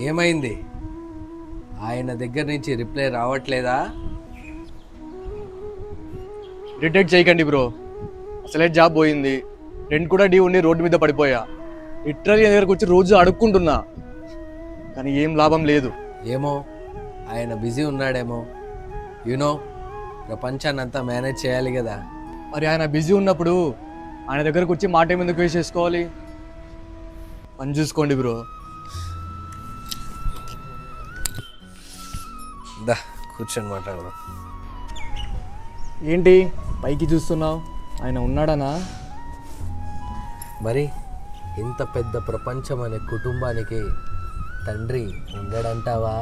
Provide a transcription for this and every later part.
ఏమైంది? ఆయన దగ్గర నుంచి రిప్లై రావట్లేదా? ఇరిటేట్ చేయకండి బ్రో. అసలే జాబ్ పోయింది, రెంట్ కూడా డ్యూ ఉండి రోడ్డు మీద పడిపోయా. లిటరల్లీ దగ్గరకు వచ్చి రోజు అడుక్కుంటున్నా, కానీ ఏం లాభం లేదు. ఏమో ఆయన బిజీ ఉన్నాడేమో. యూనో ప్రపంచాన్ని అంతా మేనేజ్ చేయాలి కదా. మరి ఆయన బిజీ ఉన్నప్పుడు ఆయన దగ్గరకు వచ్చి మాట ఎందుకు వేస్ట్ చేసుకోవాలి? పని చూసుకోండి బ్రో. దా కూర్చొని మాట్లాడదాం. ఏంటి పైకి చూస్తున్నావు? ఆయన ఉన్నాడనా? మరి ఇంత పెద్ద ప్రపంచం అనే కుటుంబానికి తండ్రి ఉండడంటావా?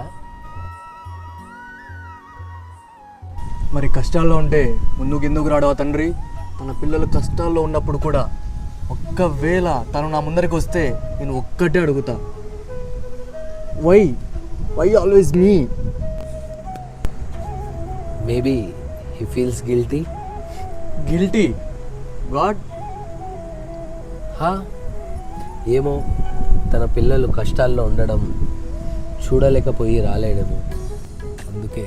మరి కష్టాల్లో ఉంటే ముందుకు ఎందుకు రాడవా తండ్రి? తన పిల్లలు కష్టాల్లో ఉన్నప్పుడు కూడా ఒక్కవేళ తను నా ముందరికి వస్తే నేను ఒక్కటే అడుగుతా, why always me? Maybe he feels guilty. Guilty? God? ఏమో, తన పిల్లలు కష్టాల్లో ఉండడం చూడలేకపోయి రాలేడేమో. అందుకే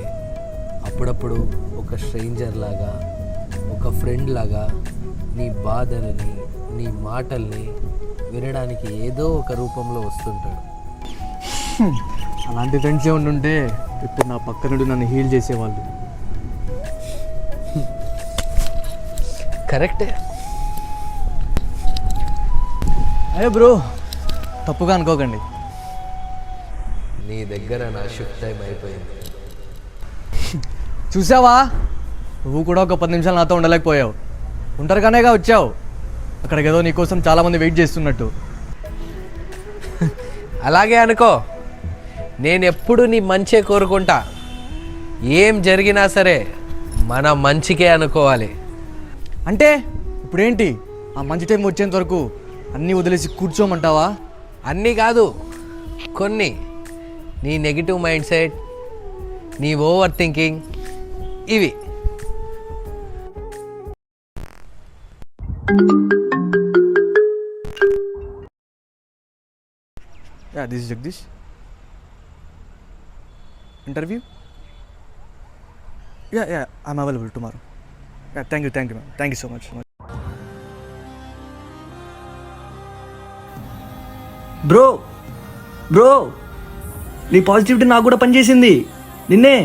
అప్పుడప్పుడు ఒక స్ట్రేంజర్ లాగా, ఒక ఫ్రెండ్ లాగా నీ బాధలని, నీ మాటల్ని వినడానికి ఏదో ఒక రూపంలో వస్తుంటాడు. అలాంటి ఫ్రెండ్స్ ఏమన్నా ఉంటే ఇప్పుడు నా పక్క నుండి నన్ను హీల్ చేసేవాళ్ళు. కరెక్టే. అయ్యో బ్రో, తప్పుగా అనుకోకండి. నీ దగ్గర నా షిఫ్ట్ టైం అయిపోయింది. చూసావా, నువ్వు కూడా ఒక 10 నిమిషాలు నాతో ఉండలేకపోయావు. ఒంటరిగానేగా వచ్చావు. అక్కడికి ఏదో నీకోసం చాలామంది వెయిట్ చేస్తున్నట్టు. అలాగే అనుకో. నేను ఎప్పుడు నీ మంచే కోరుకుంటా. ఏం జరిగినా సరే మన మంచికే అనుకోవాలి. అంటే ఇప్పుడేంటి, ఆ మంచి టైం వచ్చేంత వరకు అన్నీ వదిలేసి కూర్చోమంటావా? అన్నీ కాదు, కొన్ని. నీ నెగిటివ్ మైండ్ సెట్, నీ ఓవర్ థింకింగ్, ఇవి. This is Jagadish. Interview? I'm available tomorrow. Thank you ma'am. Thank you so much. Bro నీ పాజిటివిటీ నాకు కూడా పనిచేసింది నిన్నే.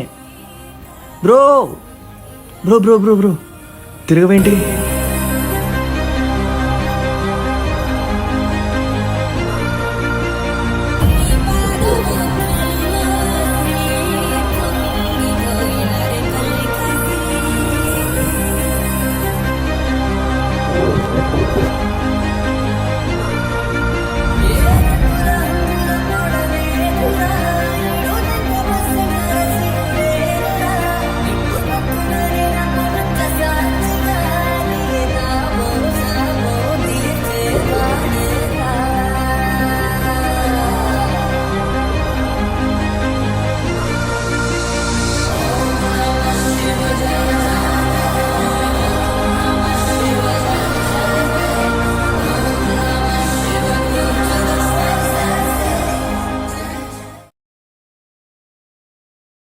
Bro bro bro bro bro తిరగవేంటి?